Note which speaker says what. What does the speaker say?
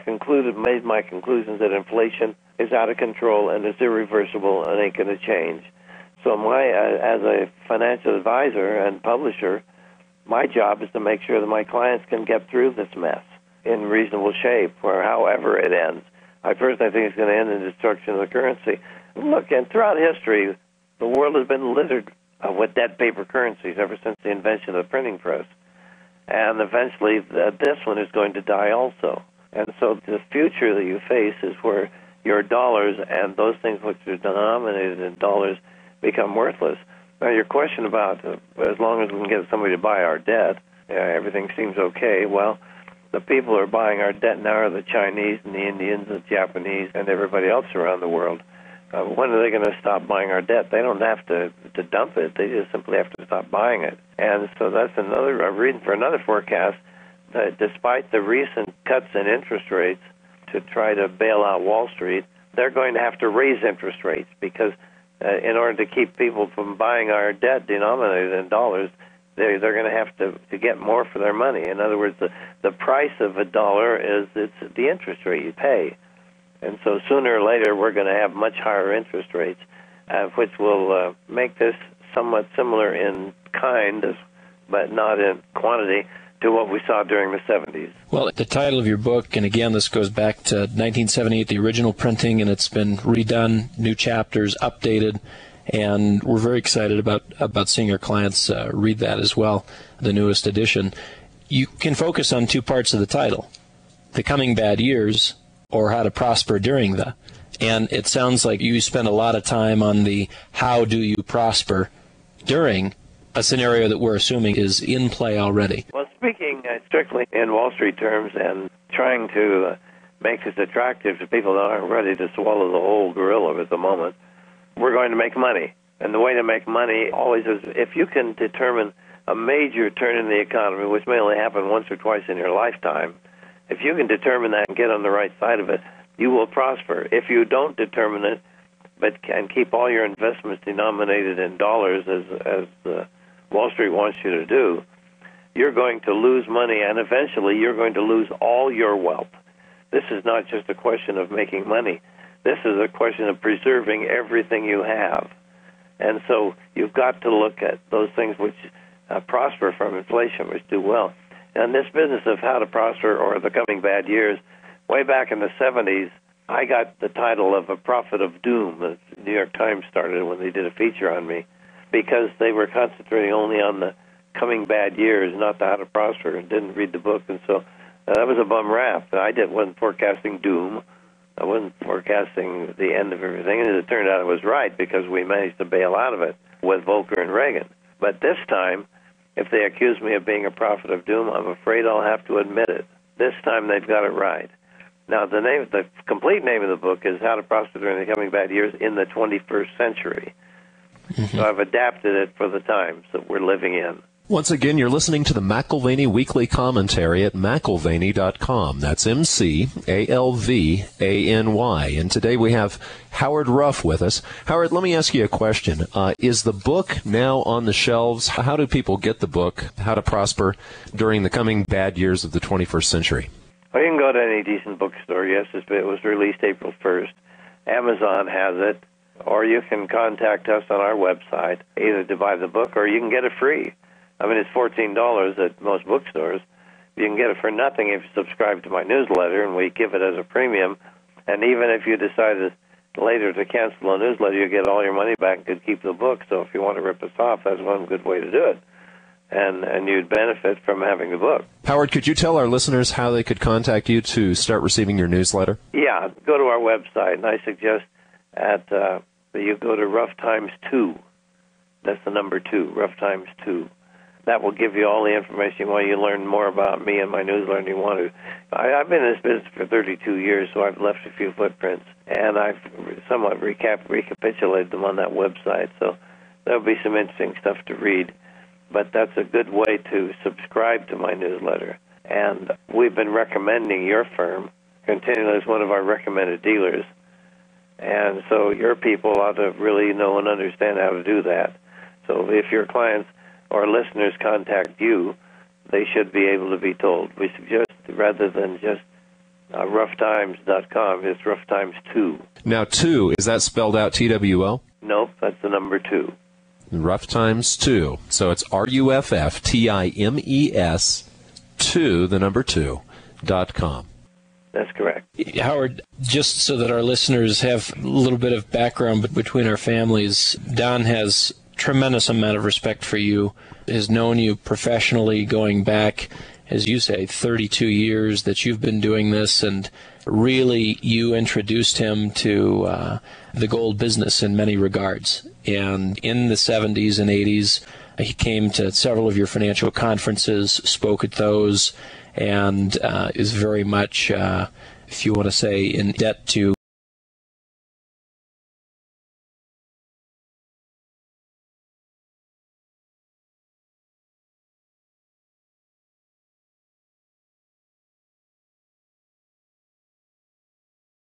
Speaker 1: made my conclusions that inflation is out of control and it's irreversible and ain't going to change. So as a financial advisor and publisher, my job is to make sure that my clients can get through this mess in reasonable shape, or however it ends. I personally think it's going to end in destruction of the currency. Look, and throughout history, the world has been littered with dead paper currencies ever since the invention of the printing press. And eventually, this one is going to die also. And so the future that you face is where your dollars and those things which are denominated in dollars become worthless. Now, your question about as long as we can get somebody to buy our debt, everything seems okay. Well, the people who are buying our debt now are the Chinese and the Indians, the Japanese, and everybody else around the world. When are they going to stop buying our debt? They don't have to dump it. They just simply have to stop buying it. And so that's another reason for another forecast that despite the recent cuts in interest rates to try to bail out Wall Street, they're going to have to raise interest rates because in order to keep people from buying our debt denominated in dollars, they're going to have to get more for their money. In other words, the price of a dollar is it's the interest rate you pay. And so sooner or later, we're going to have much higher interest rates, which will make this somewhat similar in kind, but not in quantity, to what we saw during the 70s.
Speaker 2: Well, the title of your book, and again, this goes back to 1978, the original printing, and it's been redone, new chapters, updated, and we're very excited about seeing our clients read that as well, the newest edition. You can focus on two parts of the title, The Coming Bad Years, or How to Prosper During the. And it sounds like you spend a lot of time on the how do you prosper during a scenario that we're assuming is in play already.
Speaker 1: Well, speaking strictly in Wall Street terms and trying to make this attractive to people that aren't ready to swallow the whole gorilla at the moment, we're going to make money. And the way to make money always is if you can determine a major turn in the economy, which may only happen once or twice in your lifetime, if you can determine that and get on the right side of it, you will prosper. If you don't determine it, but can keep all your investments denominated in dollars, as Wall Street wants you to do, you're going to lose money, and eventually you're going to lose all your wealth. This is not just a question of making money. This is a question of preserving everything you have. And so you've got to look at those things which prosper from inflation, which do well. And this business of how to prosper or the coming bad years, way back in the 70s, I got the title of a prophet of doom. The New York Times started when they did a feature on me because they were concentrating only on the coming bad years, not the how to prosper, and didn't read the book. And so that was a bum rap. Wasn't forecasting doom. I wasn't forecasting the end of everything. And it turned out I was right because we managed to bail out of it with Volcker and Reagan. But this time, if they accuse me of being a prophet of doom, I'm afraid I'll have to admit it. This time they've got it right. Now, the complete name of the book is How to Prosper During the Coming Bad Years in the 21st Century. Mm-hmm. So I've adapted it for the times that we're living in.
Speaker 3: Once again, you're listening to the McAlvany Weekly Commentary at McAlvany.com. That's McAlvany. And today we have Howard Ruff with us. Howard, let me ask you a question. Is the book now on the shelves? How do people get the book, How to Prosper During the Coming Bad Years of the 21st Century?
Speaker 1: Well, you can go to any decent bookstore. Yes, it was released April 1st. Amazon has it. Or you can contact us on our website, either to buy the book or you can get it free. I mean, it's $14 at most bookstores. You can get it for nothing if you subscribe to my newsletter, and we give it as a premium. And even if you decided later to cancel a newsletter, you get all your money back and could keep the book. So if you want to rip us off, that's one good way to do it. And you'd benefit from having the book.
Speaker 3: Howard, could you tell our listeners how they could contact you to start receiving your newsletter?
Speaker 1: Yeah, go to our website, and I suggest that you go to Ruff times 2. That's the number 2, Ruff times 2. That will give you all the information while you learn more about me and my newsletter and you want to. I've been in this business for 32 years, so I've left a few footprints, and I've somewhat recapitulated them on that website. So there'll be some interesting stuff to read. But that's a good way to subscribe to my newsletter. And we've been recommending your firm continually as one of our recommended dealers. And so your people ought to really know and understand how to do that. So if your clients or listeners contact you, they should be able to be told. We suggest rather than just rufftimes.com. It's Ruff Times 2.
Speaker 3: Now, 2, is that spelled out TWO?
Speaker 1: Nope, that's the number 2.
Speaker 3: Ruff Times 2. So it's RUFFTIMES 2, the number 2.com.
Speaker 1: That's correct.
Speaker 2: Howard, just so that our listeners have a little bit of background between our families, Don has tremendous amount of respect for you, has known you professionally going back, as you say, 32 years that you've been doing this, and really you introduced him to the gold business in many regards. And in the 70s and 80s, he came to several of your financial conferences, spoke at those, and is very much, if you want to say, in debt to